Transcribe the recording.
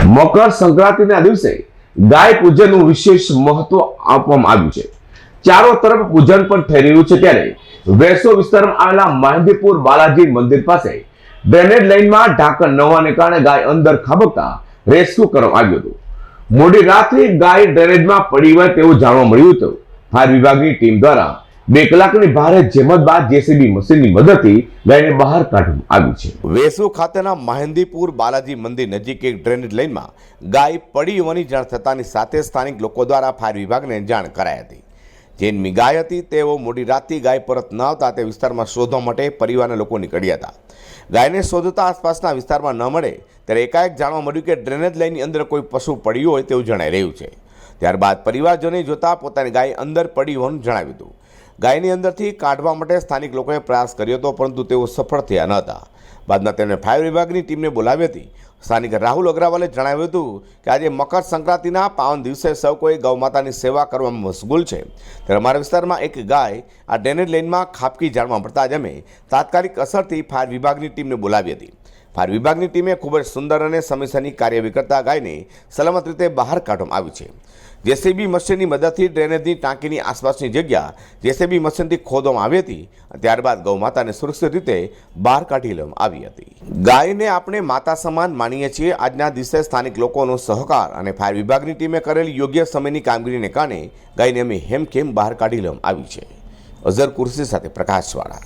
મકર સંક્રાંતિના દિવસે ગાય પૂજનનું વિશેષ મહત્વ આપવામાં આવ્યું છે। ચારો તરફ પૂજન પણ થઈ રહ્યું છે ત્યારે વેસો વિસ્તારમાં આવેલા મહેંદીપુર બાલાજી મંદિર પાસે ડ્રેનેજ લાઇનમાં ઢાંકણ ન હોવાને કારણે ગાય અંદર ખાબકતા રેસ્ક્યુ કરવામાં આવ્યું હતું। મોડી રાત્રે ગાય ડ્રેનેજમાં પડી હોય તેવું જાણવા મળ્યું હતું। ફાયર વિભાગની ટીમ દ્વારા 2 કલાકની ભારે જહેમત બાદ જેસીબી મશીનની મદદથી ગાયને બહાર કાઢવામાં આવી છે। વેસુ ખાતેના મહેંદીપુર બાલાજી મંદિર નજીક એક ડ્રેનેજ લાઇનમાં ગાય પડી હોવાની જાણ થતાની સાથે સ્થાનિક લોકો દ્વારા ફાયર વિભાગને જાણ કરાઈ હતી। જેની ગાય હતી તેઓ મોડી રાતથી ગાય પરત ન આવતા તે વિસ્તારમાં શોધવા માટે પરિવારના લોકો નીકળ્યા હતા। ગાયને શોધતા આસપાસના વિસ્તારમાં ન મળે ત્યારે એકાએક જાણવા મળ્યું કે ડ્રેનેજ લાઇનની અંદર કોઈ પશુ પડ્યું હોય તેવું જણાઈ રહ્યું છે। ત્યારબાદ પરિવારજનોએ જોતા પોતાની ગાય અંદર પડી હોવાનું જણાવ્યું હતું। ગાયની અંદરથી કાઢવા માટે સ્થાનિક લોકોએ પ્રયાસ કર્યો હતો પરંતુ તેઓ સફળ થયા ન હતા। બાદમાં તેમણે ફાયર વિભાગની ટીમને બોલાવી હતી। સ્થાનિક રાહુલ અગ્રવાલે જણાવ્યું હતું કે આજે મકર સંક્રાંતિના પાવન દિવસે સૌ કોઈ ગૌમાતાની સેવા કરવામાં મશગુલ છે ત્યારે અમારા વિસ્તારમાં એક ગાય આ ડ્રેનેજ લાઇનમાં ખાબકી જાણવા મળતા જ અમે તાત્કાલિક અસરથી ફાયર વિભાગની ટીમને બોલાવી હતી। ફાયર વિભાગની ટીમે ખૂબ જ સુંદર અને સમયસરની કાર્યવાહી કરતા ગાયને સલામત રીતે બહાર કાઢવામાં આવી છે। જેસીબી મશીનની મદદથી ડ્રેનેજની ટાંકીની આસપાસની જગ્યા જેસીબી મશીનથી ખોદવામાં આવી હતી। ત્યારબાદ ગૌમાતાને સુરક્ષિત રીતે બહાર કાઢી લેવામાં આવી હતી। ગાયને આપણે માતા સમાન માનીએ છીએ। આજના દિવસે સ્થાનિક લોકોનો સહકાર અને ફાયર વિભાગની ટીમે કરેલી યોગ્ય સમયની કામગીરીને કારણે ગાયને અમે હેમખેમ બહાર કાઢી લેવામાં આવી છે। અઝર કુર્સી સાથે પ્રકાશવાળા।